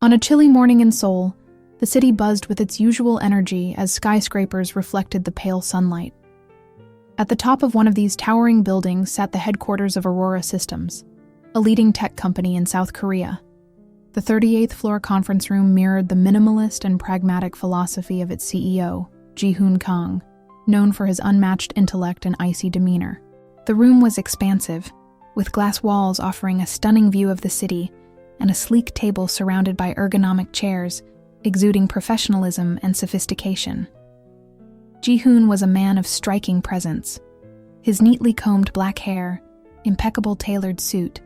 On a chilly morning in Seoul, the city buzzed with its usual energy as skyscrapers reflected the pale sunlight. At the top of one of these towering buildings sat the headquarters of Aurora Systems, a leading tech company in South Korea. The 38th floor conference room mirrored the minimalist and pragmatic philosophy of its CEO, Ji-hoon Kang, known for his unmatched intellect and icy demeanor. The room was expansive, with glass walls offering a stunning view of the city and a sleek table surrounded by ergonomic chairs, exuding professionalism and sophistication. Ji-hoon was a man of striking presence. His neatly combed black hair, impeccable tailored suit,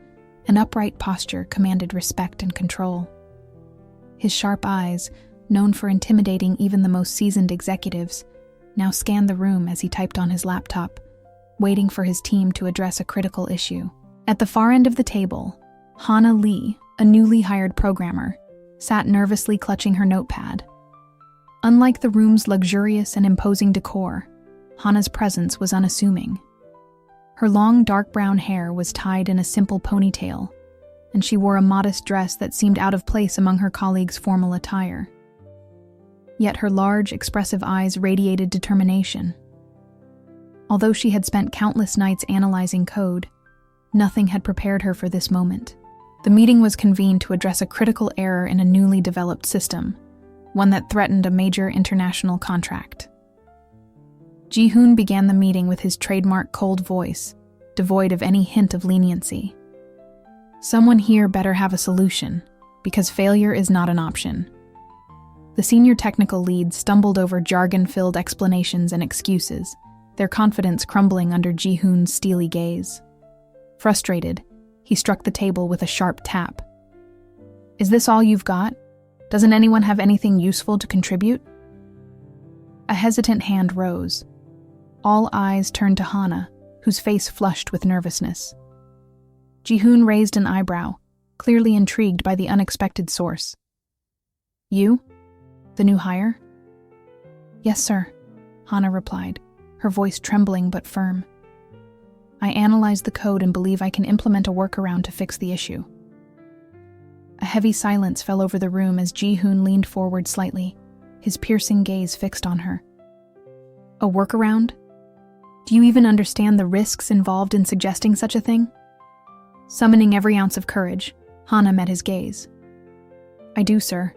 and upright posture commanded respect and control. His sharp eyes, known for intimidating even the most seasoned executives, now scanned the room as he typed on his laptop, waiting for his team to address a critical issue. At the far end of the table, Hana Lee, a newly hired programmer, sat nervously clutching her notepad. Unlike the room's luxurious and imposing decor, Hana's presence was unassuming. Her long dark brown hair was tied in a simple ponytail, and she wore a modest dress that seemed out of place among her colleagues' formal attire. Yet her large, expressive eyes radiated determination. Although she had spent countless nights analyzing code, nothing had prepared her for this moment. The meeting was convened to address a critical error in a newly developed system, one that threatened a major international contract. Ji-hoon began the meeting with his trademark cold voice, devoid of any hint of leniency. Someone here better have a solution, because failure is not an option. The senior technical lead stumbled over jargon-filled explanations and excuses, their confidence crumbling under Ji-hoon's steely gaze. Frustrated, he struck the table with a sharp tap. "Is this all you've got? Doesn't anyone have anything useful to contribute?" A hesitant hand rose. All eyes turned to Hana, whose face flushed with nervousness. Ji-hoon raised an eyebrow, clearly intrigued by the unexpected source. "You? The new hire?" "Yes, sir," Hana replied, her voice trembling but firm. "I analyzed the code and believe I can implement a workaround to fix the issue." A heavy silence fell over the room as Ji-hoon leaned forward slightly, his piercing gaze fixed on her. "A workaround? Do you even understand the risks involved in suggesting such a thing?" Summoning every ounce of courage, Hana met his gaze. "I do, sir,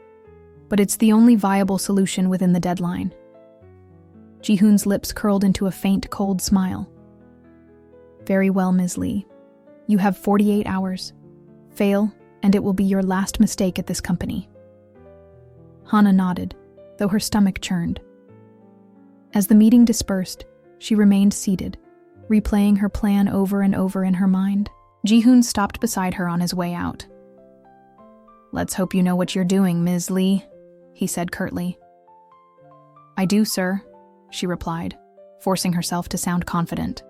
but it's the only viable solution within the deadline." Ji-hoon's lips curled into a faint, cold smile. "Very well, Ms. Lee. You have 48 hours. Fail, and it will be your last mistake at this company." Hana nodded, though her stomach churned. As the meeting dispersed, she remained seated, replaying her plan over and over in her mind. Ji-hoon stopped beside her on his way out. "Let's hope you know what you're doing, Ms. Lee," he said curtly. "I do, sir," she replied, forcing herself to sound confident.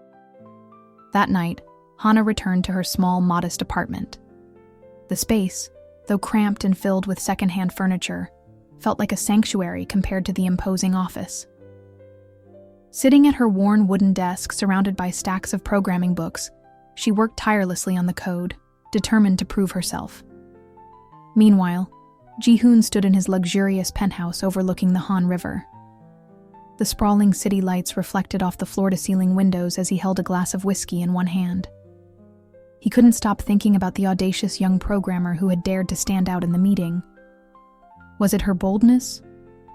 That night, Hana returned to her small, modest apartment. The space, though cramped and filled with secondhand furniture, felt like a sanctuary compared to the imposing office. Sitting at her worn wooden desk surrounded by stacks of programming books, she worked tirelessly on the code, determined to prove herself. Meanwhile, Ji-hoon stood in his luxurious penthouse overlooking the Han River. The sprawling city lights reflected off the floor-to-ceiling windows as he held a glass of whiskey in one hand. He couldn't stop thinking about the audacious young programmer who had dared to stand out in the meeting. Was it her boldness,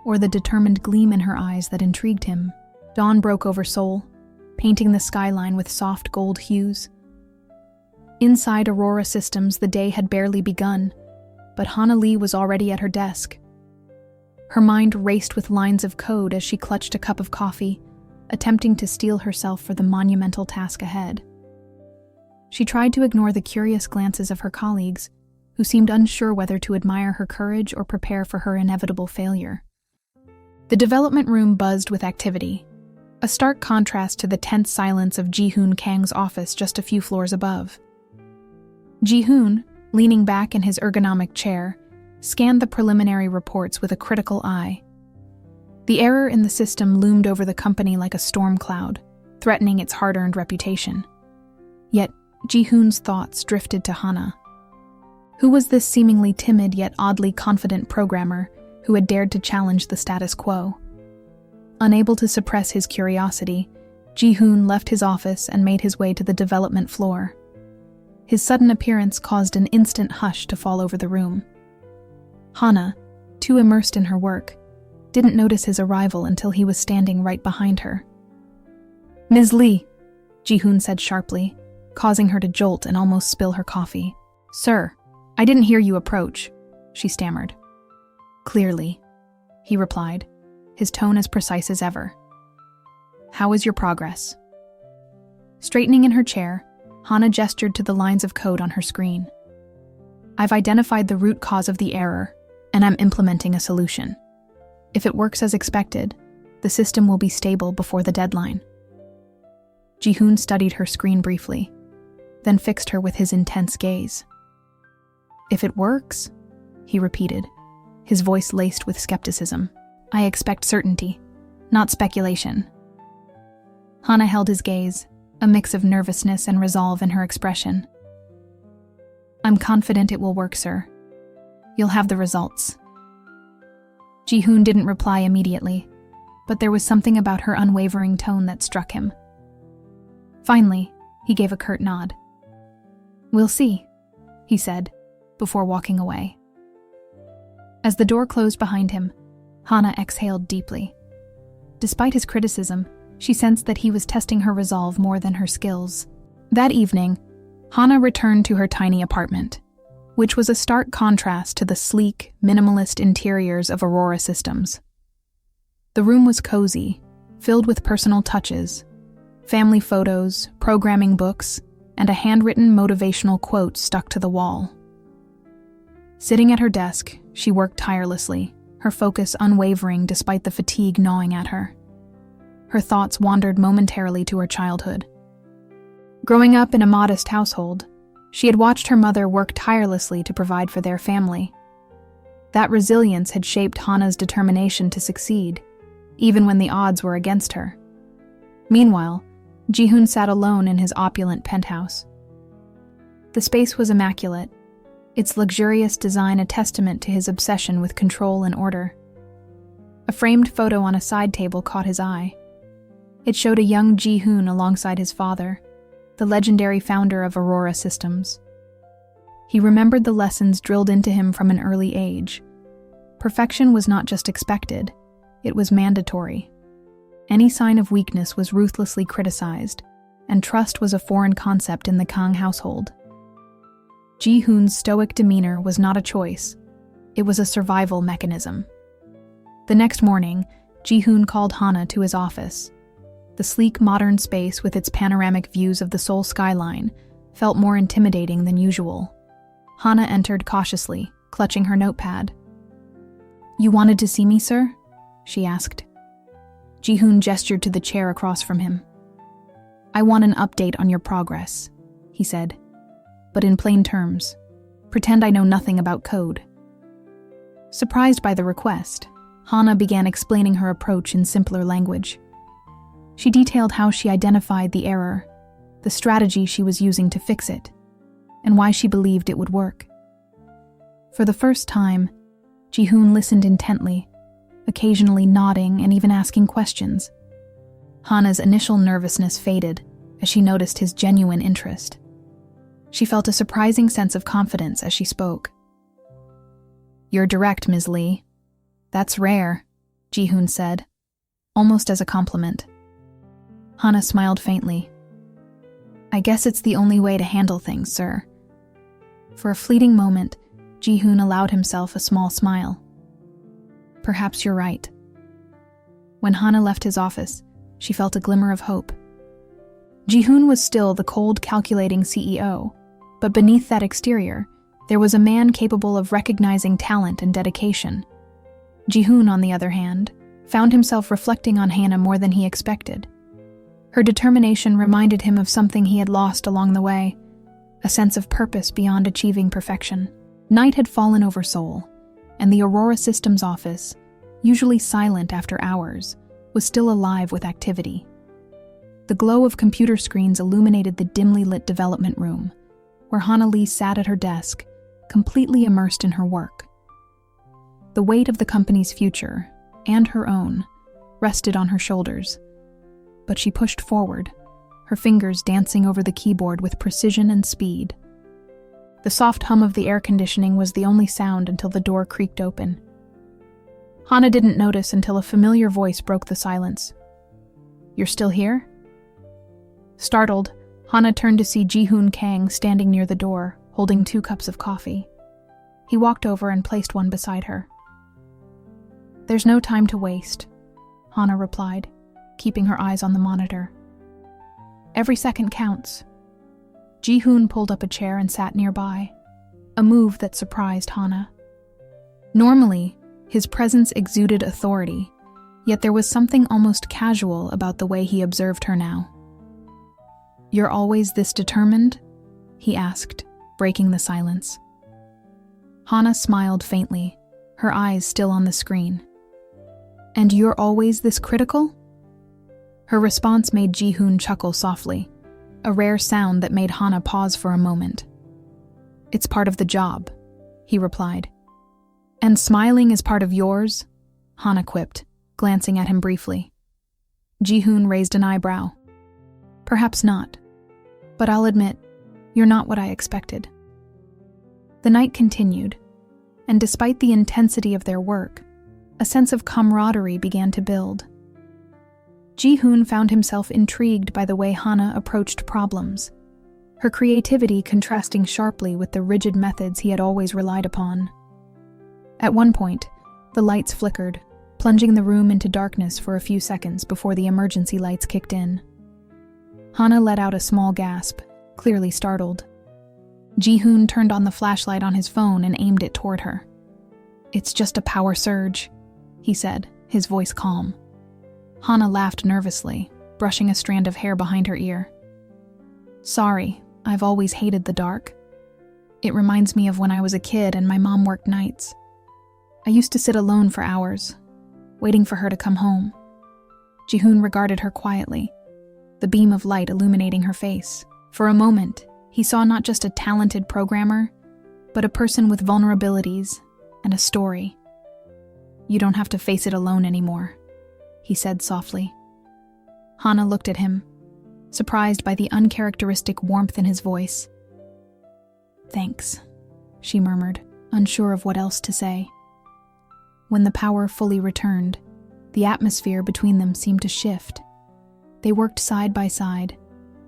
or the determined gleam in her eyes that intrigued him? Dawn broke over Seoul, painting the skyline with soft gold hues. Inside Aurora Systems, the day had barely begun, but Hana Lee was already at her desk. Her mind raced with lines of code as she clutched a cup of coffee, attempting to steel herself for the monumental task ahead. She tried to ignore the curious glances of her colleagues, who seemed unsure whether to admire her courage or prepare for her inevitable failure. The development room buzzed with activity, a stark contrast to the tense silence of Ji-hoon Kang's office just a few floors above. Ji-hoon, leaning back in his ergonomic chair, scanned the preliminary reports with a critical eye. The error in the system loomed over the company like a storm cloud, threatening its hard-earned reputation. Yet, Ji-hoon's thoughts drifted to Hana. Who was this seemingly timid yet oddly confident programmer who had dared to challenge the status quo? Unable to suppress his curiosity, Ji-hoon left his office and made his way to the development floor. His sudden appearance caused an instant hush to fall over the room. Hana, too immersed in her work, didn't notice his arrival until he was standing right behind her. "Ms. Lee," Ji-hoon said sharply, causing her to jolt and almost spill her coffee. "Sir, I didn't hear you approach," she stammered. "Clearly," he replied, his tone as precise as ever. "How is your progress?" Straightening in her chair, Hana gestured to the lines of code on her screen. "I've identified the root cause of the error, and I'm implementing a solution. If it works as expected, the system will be stable before the deadline." Ji-hoon studied her screen briefly, then fixed her with his intense gaze. "If it works?" he repeated, his voice laced with skepticism. "I expect certainty, not speculation." Hana held his gaze, a mix of nervousness and resolve in her expression. "I'm confident it will work, sir. You'll have the results." Ji-hoon didn't reply immediately, but there was something about her unwavering tone that struck him. Finally, he gave a curt nod. "We'll see," he said, before walking away. As the door closed behind him, Hana exhaled deeply. Despite his criticism, she sensed that he was testing her resolve more than her skills. That evening, Hana returned to her tiny apartment, which was a stark contrast to the sleek, minimalist interiors of Aurora Systems. The room was cozy, filled with personal touches, family photos, programming books, and a handwritten motivational quote stuck to the wall. Sitting at her desk, she worked tirelessly, her focus unwavering despite the fatigue gnawing at her. Her thoughts wandered momentarily to her childhood. Growing up in a modest household, she had watched her mother work tirelessly to provide for their family. That resilience had shaped Hana's determination to succeed, even when the odds were against her. Meanwhile, Ji-hoon sat alone in his opulent penthouse. The space was immaculate, its luxurious design a testament to his obsession with control and order. A framed photo on a side table caught his eye. It showed a young Ji-hoon alongside his father, the legendary founder of Aurora Systems. He remembered the lessons drilled into him from an early age. Perfection was not just expected, it was mandatory. Any sign of weakness was ruthlessly criticized, and trust was a foreign concept in the Kang household. Ji-hoon's stoic demeanor was not a choice, it was a survival mechanism. The next morning, Ji-hoon called Hana to his office. The sleek modern space with its panoramic views of the Seoul skyline felt more intimidating than usual. Hana entered cautiously, clutching her notepad. "You wanted to see me, sir?" she asked. Ji-hoon gestured to the chair across from him. "I want an update on your progress," he said, but in plain terms. Pretend I know nothing about code. Surprised by the request, Hana began explaining her approach in simpler language. She detailed how she identified the error, the strategy she was using to fix it, and why she believed it would work. For the first time, Ji-hoon listened intently, occasionally nodding and even asking questions. Hana's initial nervousness faded as she noticed his genuine interest. She felt a surprising sense of confidence as she spoke. "You're direct, Ms. Lee. That's rare," Ji-hoon said, almost as a compliment. Hana smiled faintly. "I guess it's the only way to handle things, sir." For a fleeting moment, Ji-hoon allowed himself a small smile. "Perhaps you're right." When Hana left his office, she felt a glimmer of hope. Ji-hoon was still the cold, calculating CEO, but beneath that exterior, there was a man capable of recognizing talent and dedication. Ji-hoon, on the other hand, found himself reflecting on Hana more than he expected. Her determination reminded him of something he had lost along the way, a sense of purpose beyond achieving perfection. Night had fallen over Seoul, and the Aurora Systems office, usually silent after hours, was still alive with activity. The glow of computer screens illuminated the dimly lit development room, where Hana Lee sat at her desk, completely immersed in her work. The weight of the company's future, and her own, rested on her shoulders, but she pushed forward, her fingers dancing over the keyboard with precision and speed. The soft hum of the air conditioning was the only sound until the door creaked open. Hana didn't notice until a familiar voice broke the silence. "You're still here?" Startled, Hana turned to see Ji-hoon Kang standing near the door, holding 2 cups of coffee. He walked over and placed one beside her. "There's no time to waste," Hana replied, keeping her eyes on the monitor. "Every second counts." Ji-hoon pulled up a chair and sat nearby, a move that surprised Hana. Normally, his presence exuded authority, yet there was something almost casual about the way he observed her now. "You're always this determined?" he asked, breaking the silence. Hana smiled faintly, her eyes still on the screen. "And you're always this critical?" Her response made Ji-hoon chuckle softly, a rare sound that made Hana pause for a moment. "It's part of the job," he replied. "And smiling is part of yours?" Hana quipped, glancing at him briefly. Ji-hoon raised an eyebrow. "Perhaps not, but I'll admit, you're not what I expected." The night continued, and despite the intensity of their work, a sense of camaraderie began to build. Ji-hoon found himself intrigued by the way Hana approached problems, her creativity contrasting sharply with the rigid methods he had always relied upon. At one point, the lights flickered, plunging the room into darkness for a few seconds before the emergency lights kicked in. Hana let out a small gasp, clearly startled. Ji-hoon turned on the flashlight on his phone and aimed it toward her. "It's just a power surge," he said, his voice calm. Hana laughed nervously, brushing a strand of hair behind her ear. "Sorry, I've always hated the dark. It reminds me of when I was a kid and my mom worked nights. I used to sit alone for hours, waiting for her to come home." Ji-hoon regarded her quietly, the beam of light illuminating her face. For a moment, he saw not just a talented programmer, but a person with vulnerabilities and a story. "You don't have to face it alone anymore," he said softly. Hana looked at him, surprised by the uncharacteristic warmth in his voice. "Thanks," she murmured, unsure of what else to say. When the power fully returned, the atmosphere between them seemed to shift. They worked side by side,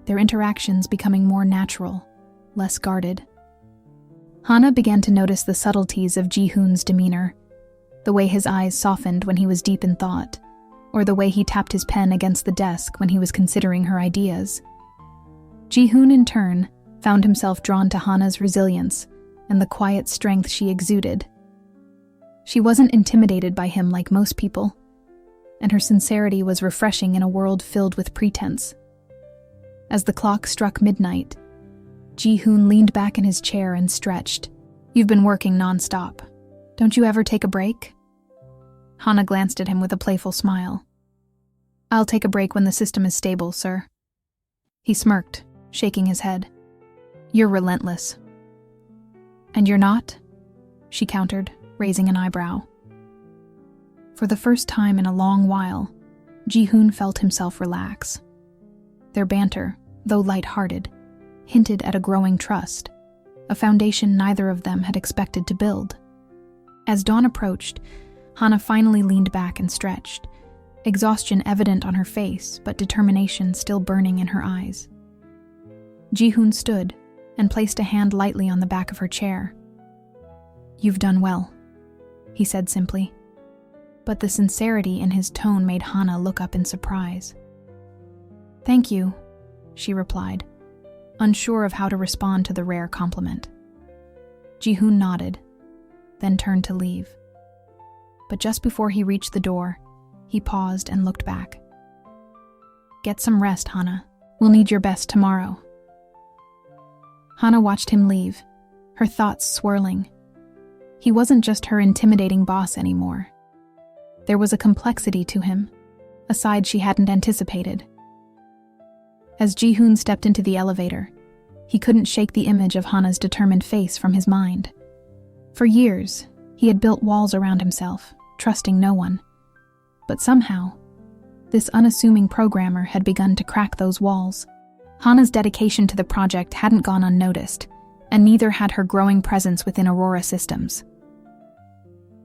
their interactions becoming more natural, less guarded. Hana began to notice the subtleties of Ji-hoon's demeanor, the way his eyes softened when he was deep in thought, or the way he tapped his pen against the desk when he was considering her ideas. Ji-hoon, in turn, found himself drawn to Hana's resilience and the quiet strength she exuded. She wasn't intimidated by him like most people, and her sincerity was refreshing in a world filled with pretense. As the clock struck midnight, Ji-hoon leaned back in his chair and stretched. "You've been working nonstop. Don't you ever take a break?" Hana glanced at him with a playful smile. "I'll take a break when the system is stable, sir." He smirked, shaking his head. "You're relentless." "And you're not?" she countered, raising an eyebrow. For the first time in a long while, Ji-hoon felt himself relax. Their banter, though light-hearted, hinted at a growing trust, a foundation neither of them had expected to build. As dawn approached, Hana finally leaned back and stretched, exhaustion evident on her face but determination still burning in her eyes. Ji-hoon stood and placed a hand lightly on the back of her chair. "You've done well," he said simply, but the sincerity in his tone made Hana look up in surprise. "Thank you," she replied, unsure of how to respond to the rare compliment. Ji-hoon nodded, then turned to leave. But just before he reached the door, he paused and looked back. "Get some rest, Hana. We'll need your best tomorrow." Hana watched him leave, her thoughts swirling. He wasn't just her intimidating boss anymore. There was a complexity to him, a side she hadn't anticipated. As Ji-hoon stepped into the elevator, he couldn't shake the image of Hana's determined face from his mind. For years, he had built walls around himself, trusting no one. But somehow, this unassuming programmer had begun to crack those walls. Hana's dedication to the project hadn't gone unnoticed, and neither had her growing presence within Aurora Systems.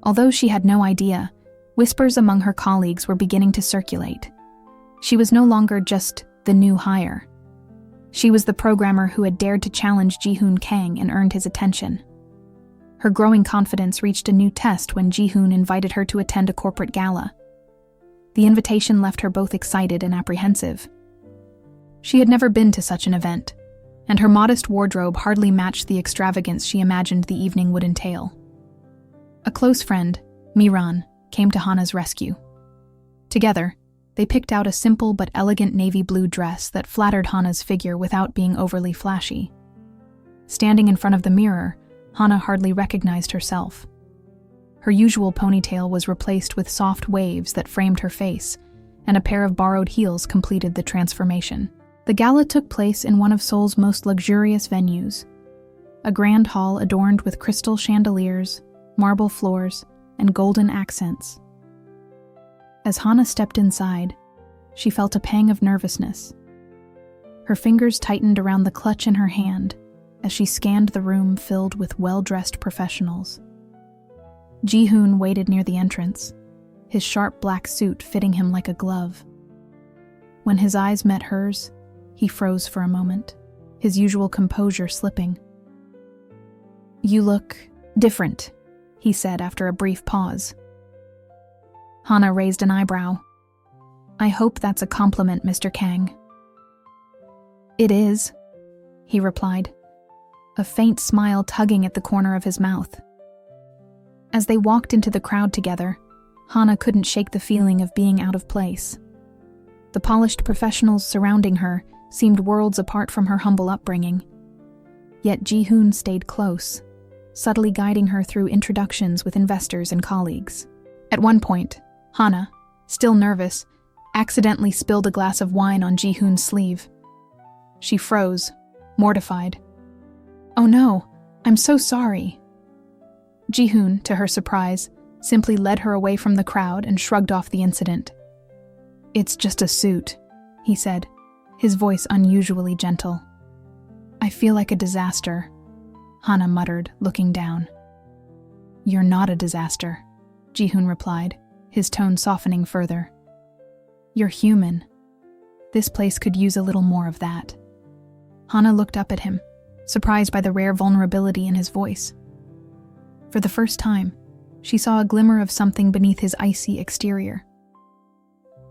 Although she had no idea, whispers among her colleagues were beginning to circulate. She was no longer just the new hire. She was the programmer who had dared to challenge Ji-hoon Kang and earned his attention. Her growing confidence reached a new test when Ji-hoon invited her to attend a corporate gala. The invitation left her both excited and apprehensive. She had never been to such an event, and her modest wardrobe hardly matched the extravagance she imagined the evening would entail. A close friend, Miran, came to Hana's rescue. Together, they picked out a simple but elegant navy blue dress that flattered Hana's figure without being overly flashy. Standing in front of the mirror, Hana hardly recognized herself. Her usual ponytail was replaced with soft waves that framed her face, and a pair of borrowed heels completed the transformation. The gala took place in one of Seoul's most luxurious venues, a grand hall adorned with crystal chandeliers, marble floors, and golden accents. As Hana stepped inside, she felt a pang of nervousness. Her fingers tightened around the clutch in her hand as she scanned the room filled with well-dressed professionals. Ji-hoon waited near the entrance, his sharp black suit fitting him like a glove. When his eyes met hers, he froze for a moment, his usual composure slipping. "You look different," he said after a brief pause. Hana raised an eyebrow. "I hope that's a compliment, Mr. Kang." "It is," he replied, a faint smile tugging at the corner of his mouth. As they walked into the crowd together, Hana couldn't shake the feeling of being out of place. The polished professionals surrounding her seemed worlds apart from her humble upbringing. Yet Ji-hoon stayed close, subtly guiding her through introductions with investors and colleagues. At one point, Hana, still nervous, accidentally spilled a glass of wine on Ji-hoon's sleeve. She froze, mortified. "Oh no, I'm so sorry." Ji-hoon, to her surprise, simply led her away from the crowd and shrugged off the incident. "It's just a suit," he said, his voice unusually gentle. "I feel like a disaster," Hana muttered, looking down. "You're not a disaster," Ji-hoon replied, his tone softening further. "You're human. This place could use a little more of that." Hana looked up at him, surprised by the rare vulnerability in his voice. For the first time, she saw a glimmer of something beneath his icy exterior.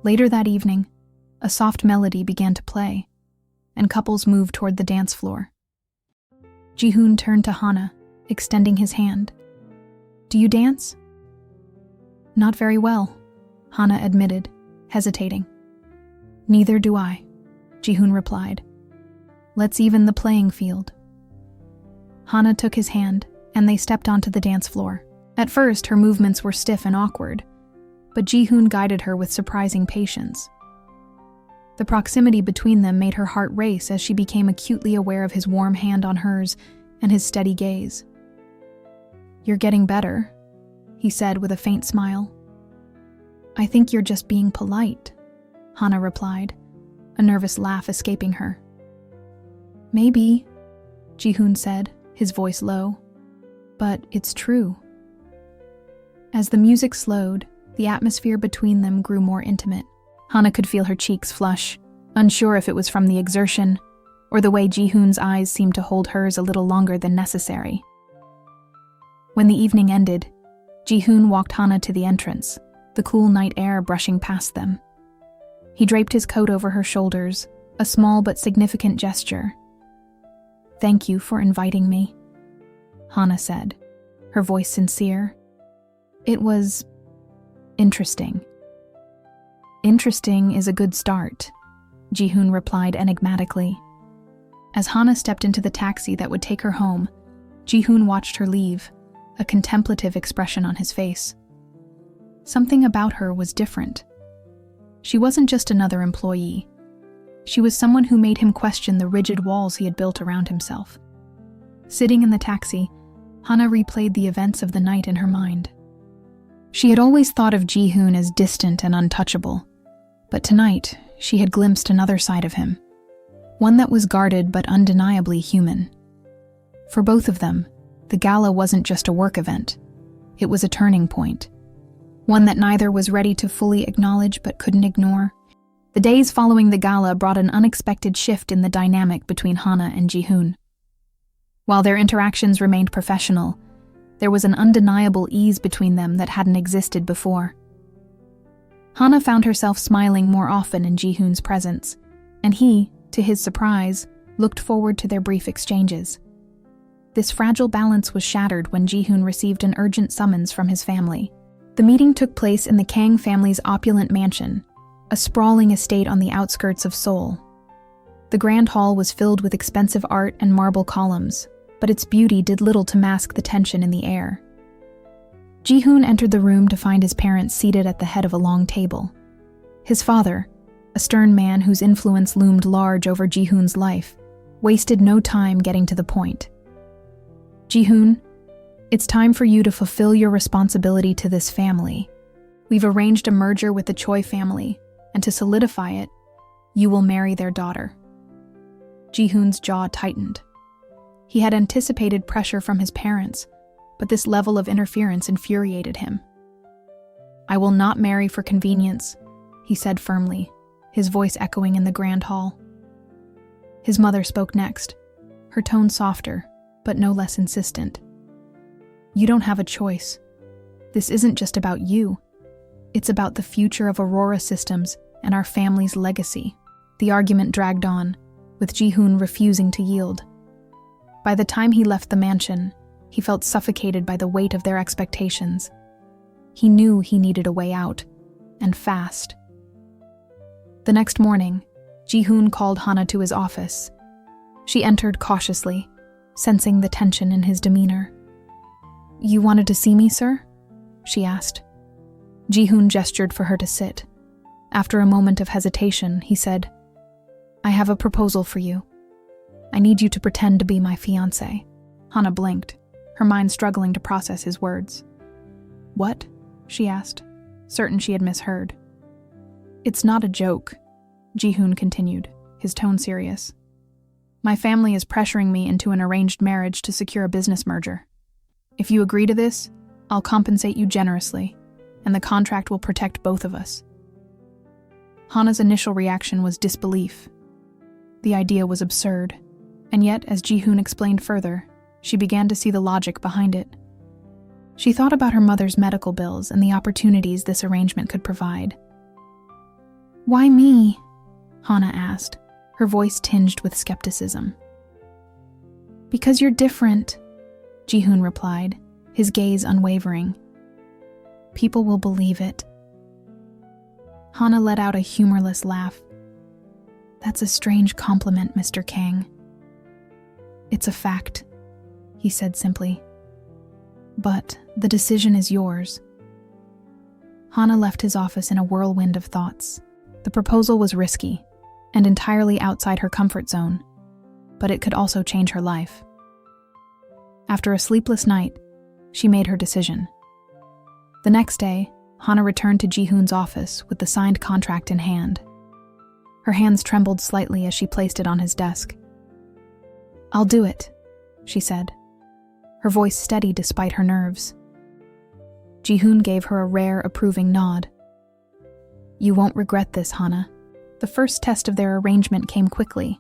Later that evening, a soft melody began to play, and couples moved toward the dance floor. Ji-hoon turned to Hana, extending his hand. "Do you dance?" "Not very well," Hana admitted, hesitating. "Neither do I," Ji-hoon replied. "Let's even the playing field." Hana took his hand, and they stepped onto the dance floor. At first, her movements were stiff and awkward, but Ji-hoon guided her with surprising patience. The proximity between them made her heart race as she became acutely aware of his warm hand on hers and his steady gaze. "You're getting better," he said with a faint smile. "I think you're just being polite," Hana replied, a nervous laugh escaping her. "Maybe," Ji-hoon said, his voice low, "but it's true." As the music slowed, the atmosphere between them grew more intimate. Hana could feel her cheeks flush, unsure if it was from the exertion or the way Ji-hoon's eyes seemed to hold hers a little longer than necessary. When the evening ended, Ji-hoon walked Hana to the entrance, the cool night air brushing past them. He draped his coat over her shoulders, a small but significant gesture. "Thank you for inviting me," Hana said, her voice sincere. "It was interesting." "Interesting is a good start," Ji-hoon replied enigmatically. As Hana stepped into the taxi that would take her home, Ji-hoon watched her leave, a contemplative expression on his face. Something about her was different. She wasn't just another employee. She was someone who made him question the rigid walls he had built around himself. Sitting in the taxi, Hana replayed the events of the night in her mind. She had always thought of Ji-hoon as distant and untouchable, but tonight she had glimpsed another side of him, one that was guarded but undeniably human. For both of them, the gala wasn't just a work event. It was a turning point, one that neither was ready to fully acknowledge but couldn't ignore. The days following the gala brought an unexpected shift in the dynamic between Hana and Ji-hoon. While their interactions remained professional, there was an undeniable ease between them that hadn't existed before. Hana found herself smiling more often in Ji-hoon's presence, and he, to his surprise, looked forward to their brief exchanges. This fragile balance was shattered when Ji-hoon received an urgent summons from his family. The meeting took place in the Kang family's opulent mansion, a sprawling estate on the outskirts of Seoul. The grand hall was filled with expensive art and marble columns, but its beauty did little to mask the tension in the air. Ji-hoon entered the room to find his parents seated at the head of a long table. His father, a stern man whose influence loomed large over Ji-hoon's life, wasted no time getting to the point. "Ji-hoon, it's time for you to fulfill your responsibility to this family. We've arranged a merger with the Choi family, and to solidify it, you will marry their daughter." Ji-hoon's jaw tightened. He had anticipated pressure from his parents, but this level of interference infuriated him. "I will not marry for convenience," he said firmly, his voice echoing in the grand hall. His mother spoke next, her tone softer, but no less insistent. "You don't have a choice. This isn't just about you. It's about the future of Aurora Systems and our family's legacy." The argument dragged on, with Ji-hoon refusing to yield. By the time he left the mansion, he felt suffocated by the weight of their expectations. He knew he needed a way out, and fast. The next morning, Ji-hoon called Hana to his office. She entered cautiously, sensing the tension in his demeanor. "You wanted to see me, sir?" she asked. Ji-hoon gestured for her to sit. After a moment of hesitation, he said, "I have a proposal for you. I need you to pretend to be my fiancé." Hana blinked, her mind struggling to process his words. "What?" she asked, certain she had misheard. "It's not a joke," Ji-hoon continued, his tone serious. "My family is pressuring me into an arranged marriage to secure a business merger. If you agree to this, I'll compensate you generously, and the contract will protect both of us." Hana's initial reaction was disbelief. The idea was absurd, and yet, as Ji-hoon explained further, she began to see the logic behind it. She thought about her mother's medical bills and the opportunities this arrangement could provide. "Why me?" Hana asked, her voice tinged with skepticism. "Because you're different," Ji-hoon replied, his gaze unwavering. "People will believe it." Hana let out a humorless laugh. "That's a strange compliment, Mr. Kang." "It's a fact," he said simply. "But the decision is yours." Hana left his office in a whirlwind of thoughts. The proposal was risky and entirely outside her comfort zone, but it could also change her life. After a sleepless night, she made her decision. The next day, Hana returned to Ji-hoon's office with the signed contract in hand. Her hands trembled slightly as she placed it on his desk. "I'll do it," she said, her voice steady despite her nerves. Ji-hoon gave her a rare, approving nod. "You won't regret this, Hana." The first test of their arrangement came quickly.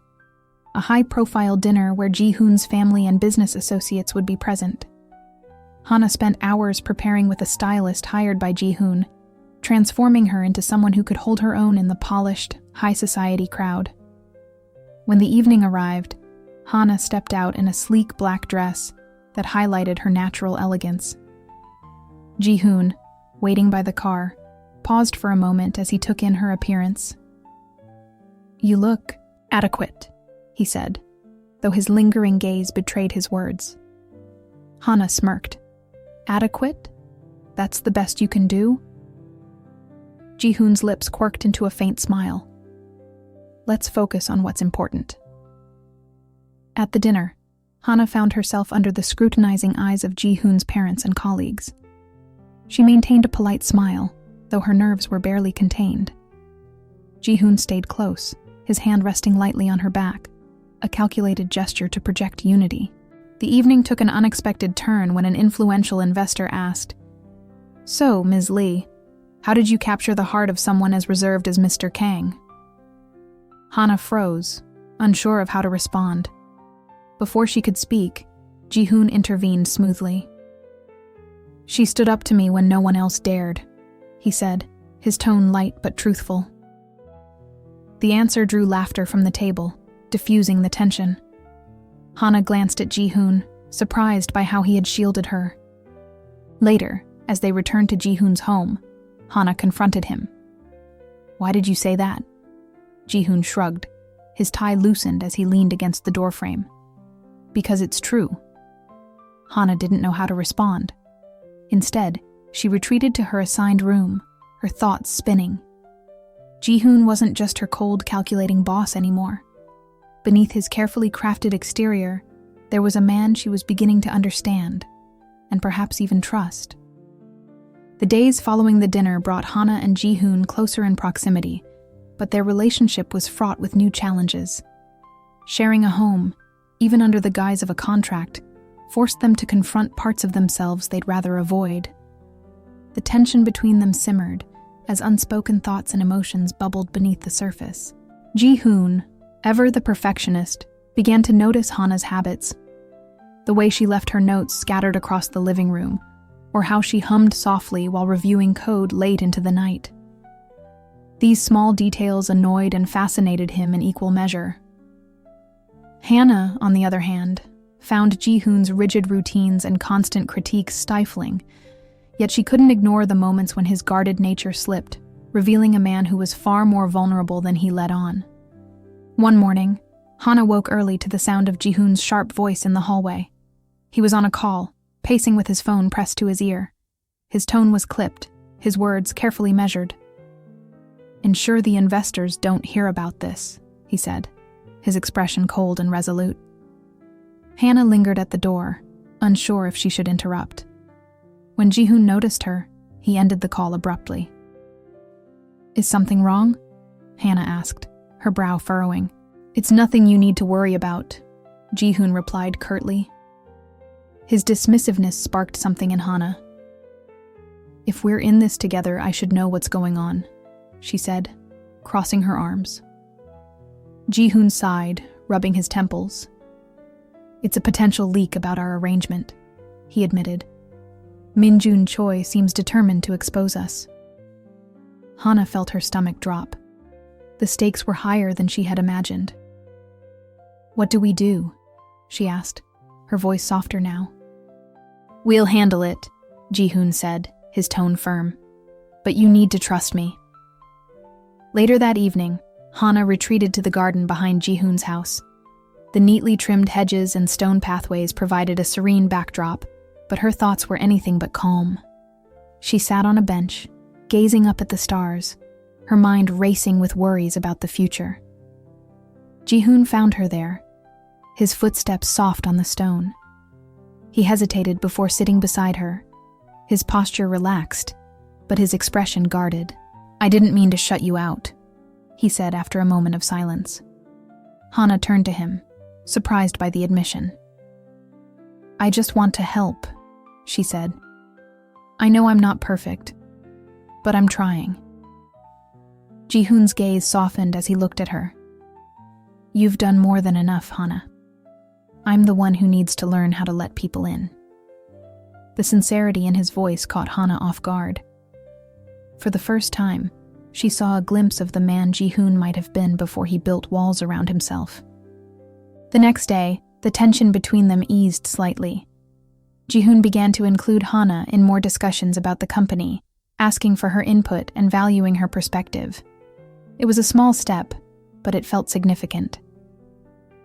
A high-profile dinner where Ji-hoon's family and business associates would be present. Hana spent hours preparing with a stylist hired by Ji-hoon, transforming her into someone who could hold her own in the polished, high-society crowd. When the evening arrived, Hana stepped out in a sleek black dress that highlighted her natural elegance. Ji-hoon, waiting by the car, paused for a moment as he took in her appearance. "You look adequate," he said, though his lingering gaze betrayed his words. Hana smirked. "Adequate? That's the best you can do?" Ji-hoon's lips quirked into a faint smile. "Let's focus on what's important." At the dinner, Hana found herself under the scrutinizing eyes of Ji-hoon's parents and colleagues. She maintained a polite smile, though her nerves were barely contained. Ji-hoon stayed close, his hand resting lightly on her back, a calculated gesture to project unity. The evening took an unexpected turn when an influential investor asked, "So, Ms. Lee, how did you capture the heart of someone as reserved as Mr. Kang?" Hana froze, unsure of how to respond. Before she could speak, Ji-hoon intervened smoothly. "She stood up to me when no one else dared," he said, his tone light but truthful. The answer drew laughter from the table, diffusing the tension. Hana glanced at Ji-hoon, surprised by how he had shielded her. Later, as they returned to Ji-hoon's home, Hana confronted him. "Why did you say that?" Ji-hoon shrugged, his tie loosened as he leaned against the doorframe. "Because it's true." Hana didn't know how to respond. Instead, she retreated to her assigned room, her thoughts spinning. Ji-hoon wasn't just her cold, calculating boss anymore. Beneath his carefully crafted exterior, there was a man she was beginning to understand, and perhaps even trust. The days following the dinner brought Hana and Ji-hoon closer in proximity, but their relationship was fraught with new challenges. Sharing a home, even under the guise of a contract, forced them to confront parts of themselves they'd rather avoid. The tension between them simmered as unspoken thoughts and emotions bubbled beneath the surface. Ji-hoon, ever the perfectionist, began to notice Hana's habits. The way she left her notes scattered across the living room, or how she hummed softly while reviewing code late into the night. These small details annoyed and fascinated him in equal measure. Hana, on the other hand, found Ji-hoon's rigid routines and constant critiques stifling, yet she couldn't ignore the moments when his guarded nature slipped, revealing a man who was far more vulnerable than he let on. One morning, Hana woke early to the sound of Ji-hoon's sharp voice in the hallway. He was on a call, pacing with his phone pressed to his ear. His tone was clipped, his words carefully measured. "Ensure the investors don't hear about this," he said, his expression cold and resolute. Hana lingered at the door, unsure if she should interrupt. When Ji-hoon noticed her, he ended the call abruptly. "Is something wrong?" Hana asked, her brow furrowing. "It's nothing you need to worry about," Ji-hoon replied curtly. His dismissiveness sparked something in Hana. "If we're in this together, I should know what's going on," she said, crossing her arms. Ji-hoon sighed, rubbing his temples. "It's a potential leak about our arrangement," he admitted. "Min-jun Choi seems determined to expose us." Hana felt her stomach drop. The stakes were higher than she had imagined. "What do we do?" she asked, her voice softer now. "We'll handle it," Ji-hoon said, his tone firm. "But you need to trust me." Later that evening, Hana retreated to the garden behind Ji-hoon's house. The neatly trimmed hedges and stone pathways provided a serene backdrop, but her thoughts were anything but calm. She sat on a bench, gazing up at the stars, her mind racing with worries about the future. Ji-hoon found her there, his footsteps soft on the stone. He hesitated before sitting beside her, his posture relaxed, but his expression guarded. "I didn't mean to shut you out," he said after a moment of silence. Hana turned to him, surprised by the admission. "I just want to help," she said. "I know I'm not perfect, but I'm trying." Ji-hoon's gaze softened as he looked at her. "You've done more than enough, Hana. I'm the one who needs to learn how to let people in." The sincerity in his voice caught Hana off guard. For the first time, she saw a glimpse of the man Ji-hoon might have been before he built walls around himself. The next day, the tension between them eased slightly. Ji-hoon began to include Hana in more discussions about the company, asking for her input and valuing her perspective. It was a small step, but it felt significant.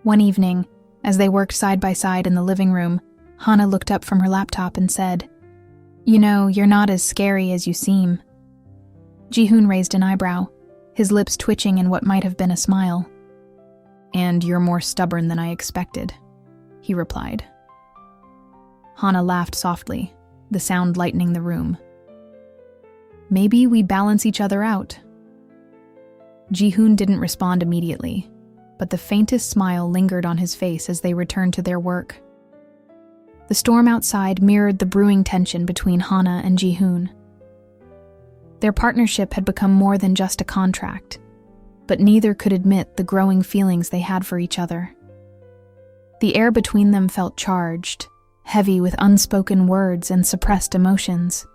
One evening, as they worked side by side in the living room, Hana looked up from her laptop and said, "You know, you're not as scary as you seem." Ji-hoon raised an eyebrow, his lips twitching in what might have been a smile. "And you're more stubborn than I expected," he replied. Hana laughed softly, the sound lightening the room. Maybe we balance each other out. Ji-hoon didn't respond immediately, but the faintest smile lingered on his face as they returned to their work. The storm outside mirrored the brewing tension between Hana and Ji-hoon. Their partnership had become more than just a contract, but neither could admit the growing feelings they had for each other. The air between them felt charged, heavy with unspoken words and suppressed emotions.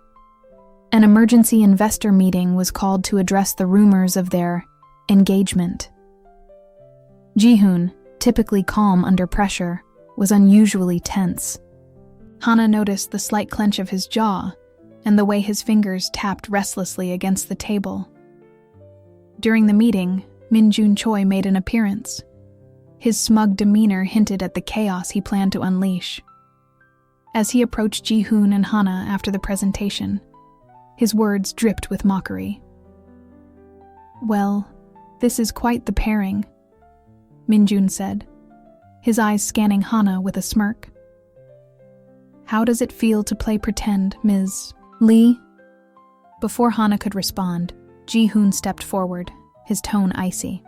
An emergency investor meeting was called to address the rumors of their engagement. Ji-hoon, typically calm under pressure, was unusually tense. Hana noticed the slight clench of his jaw and the way his fingers tapped restlessly against the table. During the meeting, Min-jun Choi made an appearance. His smug demeanor hinted at the chaos he planned to unleash. As he approached Ji-hoon and Hana after the presentation, his words dripped with mockery. "Well, this is quite the pairing," Min-jun said, his eyes scanning Hana with a smirk. "How does it feel to play pretend, Ms. Lee?" Before Hana could respond, Ji-hoon stepped forward, his tone icy.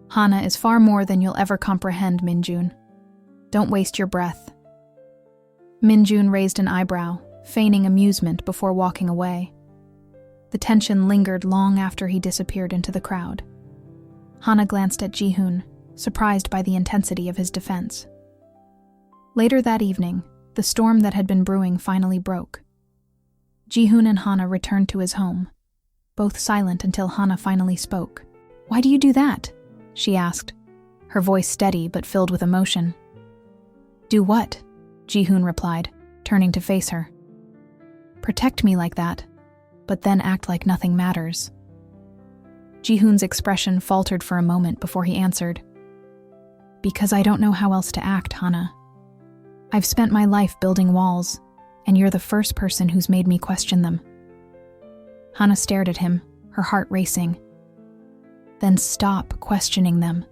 "Hana is far more than you'll ever comprehend, Min-jun. Don't waste your breath." Min-jun raised an eyebrow, feigning amusement before walking away. The tension lingered long after he disappeared into the crowd. Hana glanced at Ji-hoon, surprised by the intensity of his defense. Later that evening, the storm that had been brewing finally broke. Ji-hoon and Hana returned to his home, both silent until Hana finally spoke. "Why do you do that?" she asked, her voice steady but filled with emotion. "Do what?" Ji-hoon replied, turning to face her. "Protect me like that, but then act like nothing matters." Ji-hoon's expression faltered for a moment before he answered. "Because I don't know how else to act, Hana. I've spent my life building walls, and you're the first person who's made me question them." Hana stared at him, her heart racing. "Then stop questioning them.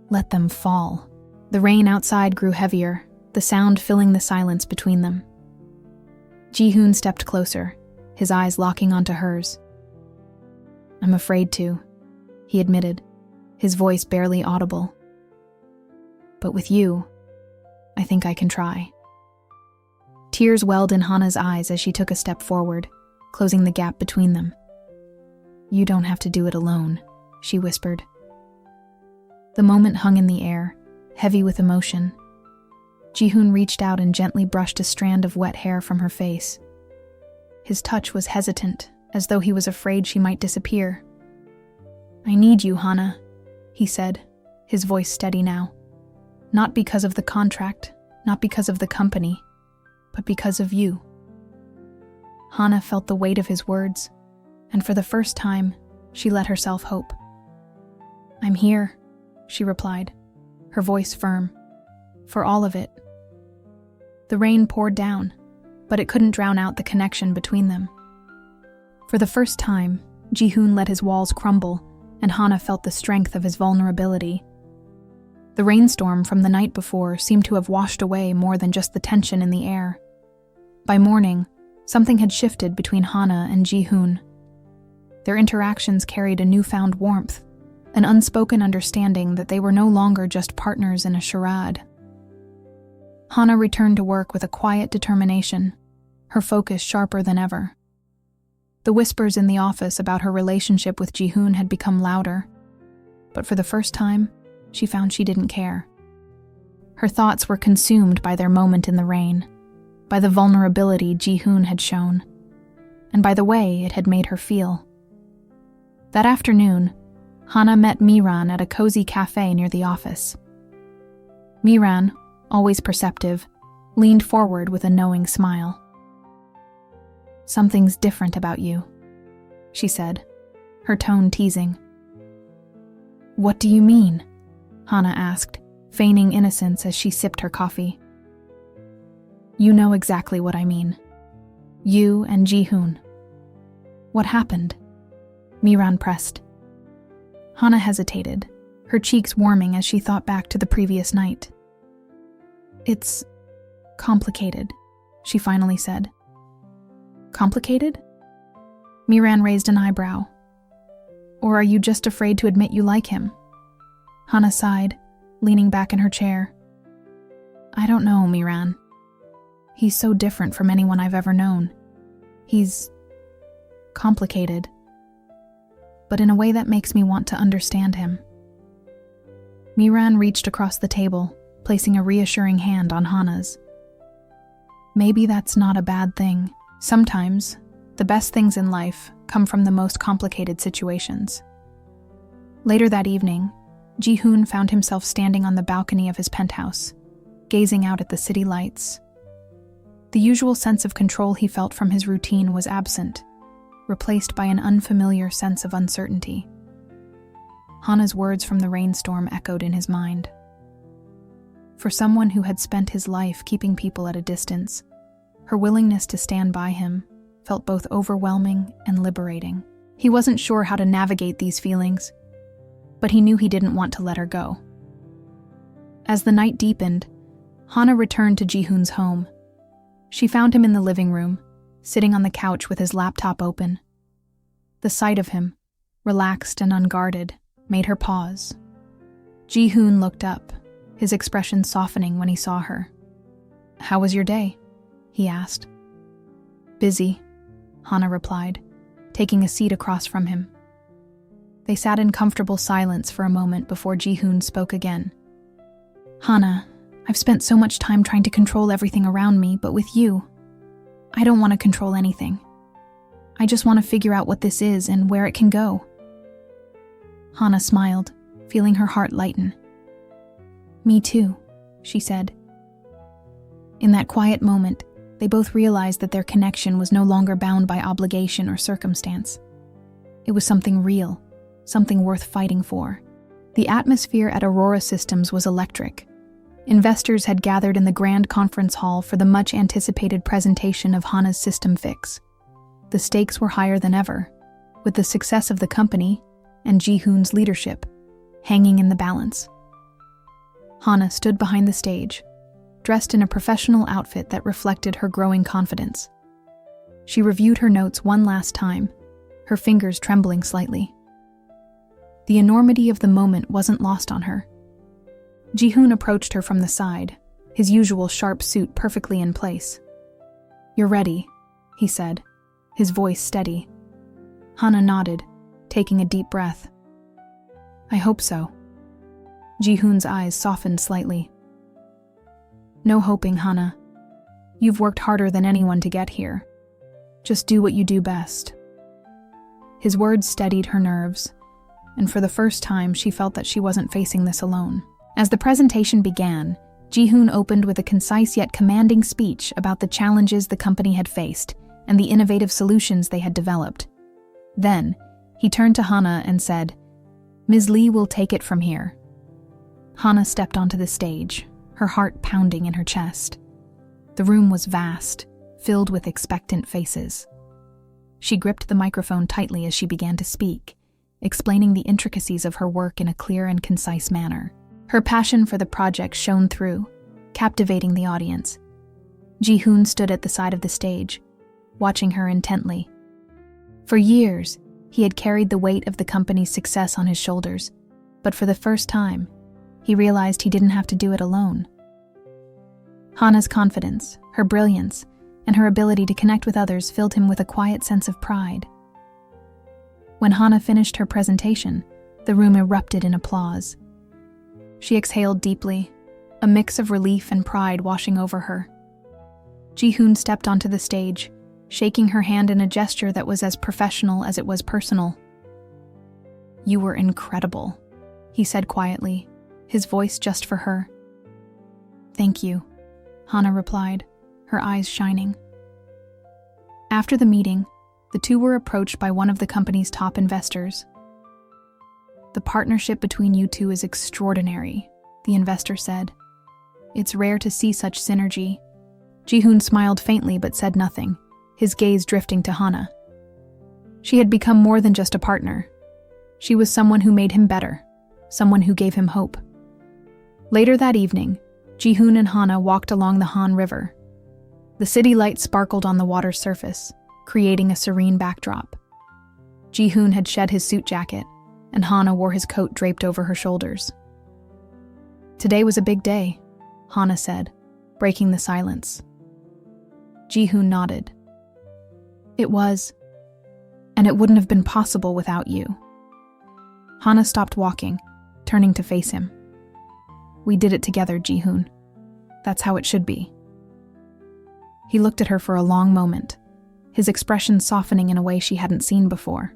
Let them fall." The rain outside grew heavier, the sound filling the silence between them. Ji-hoon stepped closer, his eyes locking onto hers. "I'm afraid to," he admitted, his voice barely audible. "But with you, I think I can try." Tears welled in Hana's eyes as she took a step forward, closing the gap between them. "You don't have to do it alone," she whispered. The moment hung in the air, heavy with emotion. Ji-hoon reached out and gently brushed a strand of wet hair from her face. His touch was hesitant, as though he was afraid she might disappear. "I need you, Hana," he said, his voice steady now. "Not because of the contract, not because of the company, but because of you." Hana felt the weight of his words, and for the first time, she let herself hope. "I'm here," she replied, her voice firm. "For all of it." The rain poured down, but it couldn't drown out the connection between them. For the first time, Ji-hoon let his walls crumble, and Hana felt the strength of his vulnerability. The rainstorm from the night before seemed to have washed away more than just the tension in the air. By morning, something had shifted between Hana and Ji-hoon. Their interactions carried a newfound warmth, an unspoken understanding that they were no longer just partners in a charade. Hana returned to work with a quiet determination, her focus sharper than ever. The whispers in the office about her relationship with Ji-hoon had become louder, but for the first time, she found she didn't care. Her thoughts were consumed by their moment in the rain, by the vulnerability Ji-hoon had shown, and by the way it had made her feel. That afternoon, Hana met Miran at a cozy cafe near the office. Miran, always perceptive, leaned forward with a knowing smile. "Something's different about you," she said, her tone teasing. "What do you mean?" Hana asked, feigning innocence as she sipped her coffee. "You know exactly what I mean. You and Ji-hoon." "What happened?" Miran pressed. Hana hesitated, her cheeks warming as she thought back to the previous night. It's complicated, she finally said. Complicated? Miran raised an eyebrow. Or are you just afraid to admit you like him? Hana sighed, leaning back in her chair. I don't know, Miran. He's so different from anyone I've ever known. He's complicated, but in a way that makes me want to understand him. Miran reached across the table, placing a reassuring hand on Hana's. Maybe that's not a bad thing. Sometimes, the best things in life come from the most complicated situations. Later that evening, Ji-hoon found himself standing on the balcony of his penthouse, gazing out at the city lights. The usual sense of control he felt from his routine was absent, replaced by an unfamiliar sense of uncertainty. Hana's words from the rainstorm echoed in his mind. For someone who had spent his life keeping people at a distance, her willingness to stand by him felt both overwhelming and liberating. He wasn't sure how to navigate these feelings, but he knew he didn't want to let her go. As the night deepened, Hana returned to Ji-hoon's home. She found him in the living room, sitting on the couch with his laptop open. The sight of him, relaxed and unguarded, made her pause. Ji-hoon looked up, his expression softening when he saw her. How was your day? He asked. Busy, Hana replied, taking a seat across from him. They sat in comfortable silence for a moment before Ji-hoon spoke again. Hana, I've spent so much time trying to control everything around me, but with you, I don't want to control anything. I just want to figure out what this is and where it can go. Hana smiled, feeling her heart lighten. Me too, she said. In that quiet moment, they both realized that their connection was no longer bound by obligation or circumstance. It was something real, something worth fighting for. The atmosphere at Aurora Systems was electric. Investors had gathered in the grand conference hall for the much-anticipated presentation of Hana's system fix. The stakes were higher than ever, with the success of the company and Ji-hoon's leadership hanging in the balance. Hana stood behind the stage, dressed in a professional outfit that reflected her growing confidence. She reviewed her notes one last time, her fingers trembling slightly. The enormity of the moment wasn't lost on her. Ji-hoon approached her from the side, his usual sharp suit perfectly in place. You're ready, he said, his voice steady. Hana nodded, taking a deep breath. I hope so. Ji-hoon's eyes softened slightly. No hoping, Hana. You've worked harder than anyone to get here. Just do what you do best. His words steadied her nerves, and for the first time she felt that she wasn't facing this alone. As the presentation began, Ji-hoon opened with a concise yet commanding speech about the challenges the company had faced and the innovative solutions they had developed. Then, he turned to Hana and said, Ms. Lee will take it from here. Hana stepped onto the stage, her heart pounding in her chest. The room was vast, filled with expectant faces. She gripped the microphone tightly as she began to speak, explaining the intricacies of her work in a clear and concise manner. Her passion for the project shone through, captivating the audience. Ji-hoon stood at the side of the stage, watching her intently. For years, he had carried the weight of the company's success on his shoulders, but for the first time, he realized he didn't have to do it alone. Hana's confidence, her brilliance, and her ability to connect with others filled him with a quiet sense of pride. When Hana finished her presentation, the room erupted in applause. She exhaled deeply, a mix of relief and pride washing over her. Ji-hoon stepped onto the stage, shaking her hand in a gesture that was as professional as it was personal. You were incredible, he said quietly, his voice just for her. Thank you, Hana replied, her eyes shining. After the meeting, the two were approached by one of the company's top investors. The partnership between you two is extraordinary, the investor said. It's rare to see such synergy. Ji-hoon smiled faintly but said nothing, his gaze drifting to Hana. She had become more than just a partner. She was someone who made him better, someone who gave him hope. Later that evening, Ji-hoon and Hana walked along the Han River. The city lights sparkled on the water's surface, creating a serene backdrop. Ji-hoon had shed his suit jacket, and Hana wore his coat draped over her shoulders. "Today was a big day," Hana said, breaking the silence. Ji-hoon nodded. "It was, and it wouldn't have been possible without you." Hana stopped walking, turning to face him. "We did it together, Ji-hoon. That's how it should be." He looked at her for a long moment, his expression softening in a way she hadn't seen before.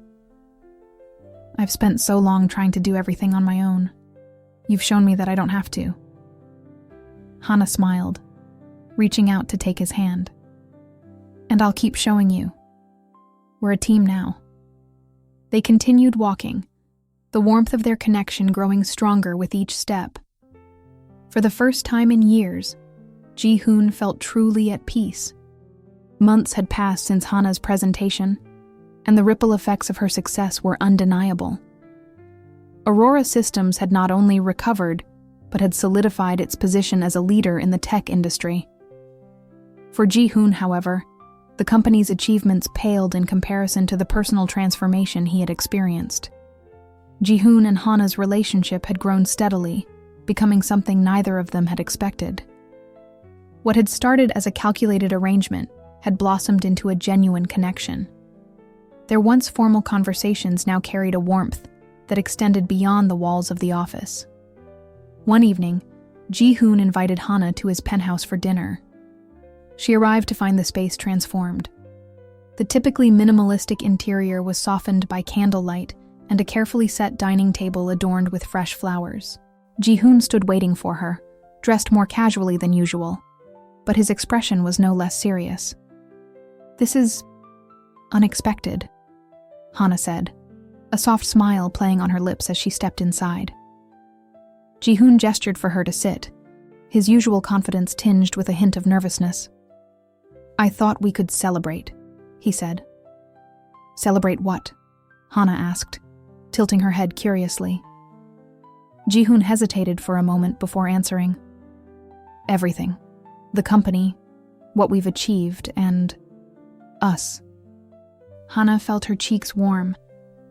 "I've spent so long trying to do everything on my own. You've shown me that I don't have to." Hana smiled, reaching out to take his hand. "And I'll keep showing you. We're a team now." They continued walking, the warmth of their connection growing stronger with each step. For the first time in years, Ji-hoon felt truly at peace. Months had passed since Hana's presentation, and the ripple effects of her success were undeniable. Aurora Systems had not only recovered, but had solidified its position as a leader in the tech industry. For Ji-hoon, however, the company's achievements paled in comparison to the personal transformation he had experienced. Ji-hoon and Hana's relationship had grown steadily, becoming something neither of them had expected. What had started as a calculated arrangement had blossomed into a genuine connection. Their once formal conversations now carried a warmth that extended beyond the walls of the office. One evening, Ji-hoon invited Hana to his penthouse for dinner. She arrived to find the space transformed. The typically minimalistic interior was softened by candlelight and a carefully set dining table adorned with fresh flowers. Ji-hoon stood waiting for her, dressed more casually than usual, but his expression was no less serious. "This is unexpected," Hana said, a soft smile playing on her lips as she stepped inside. Ji-hoon gestured for her to sit, his usual confidence tinged with a hint of nervousness. "I thought we could celebrate," he said. "Celebrate what?" Hana asked, tilting her head curiously. Ji-hoon hesitated for a moment before answering. "Everything. The company, what we've achieved, and us." Hana felt her cheeks warm,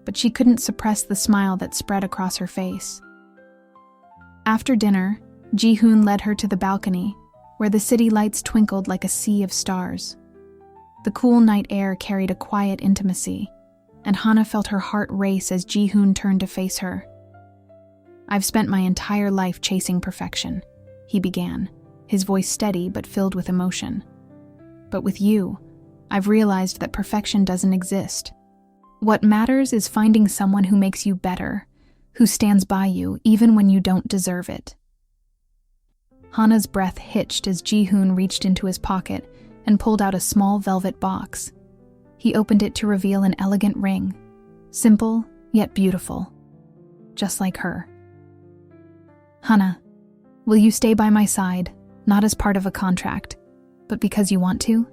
but she couldn't suppress the smile that spread across her face. After dinner, Ji-hoon led her to the balcony, where the city lights twinkled like a sea of stars. The cool night air carried a quiet intimacy, and Hana felt her heart race as Ji-hoon turned to face her. "I've spent my entire life chasing perfection," he began, his voice steady but filled with emotion. "But with you, I've realized that perfection doesn't exist. What matters is finding someone who makes you better, who stands by you even when you don't deserve it." Hana's breath hitched as Ji-hoon reached into his pocket and pulled out a small velvet box. He opened it to reveal an elegant ring, simple yet beautiful, just like her. "Hana, will you stay by my side, not as part of a contract, but because you want to?"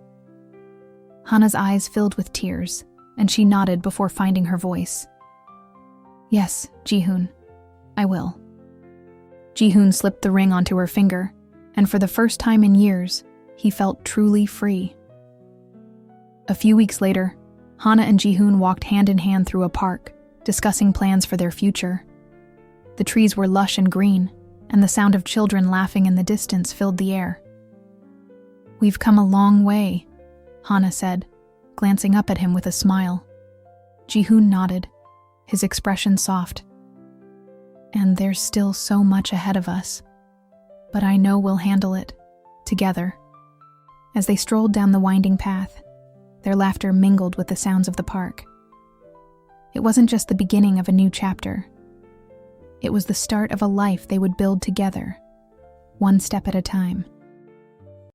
Hana's eyes filled with tears, and she nodded before finding her voice. "Yes, Ji-hoon, I will." Ji-hoon slipped the ring onto her finger, and for the first time in years, he felt truly free. A few weeks later, Hana and Ji-hoon walked hand in hand through a park, discussing plans for their future. The trees were lush and green, and the sound of children laughing in the distance filled the air. "We've come a long way," Hana said, glancing up at him with a smile. Ji-hoon nodded, his expression soft. "And there's still so much ahead of us, but I know we'll handle it, together." As they strolled down the winding path, their laughter mingled with the sounds of the park. It wasn't just the beginning of a new chapter. It was the start of a life they would build together, one step at a time.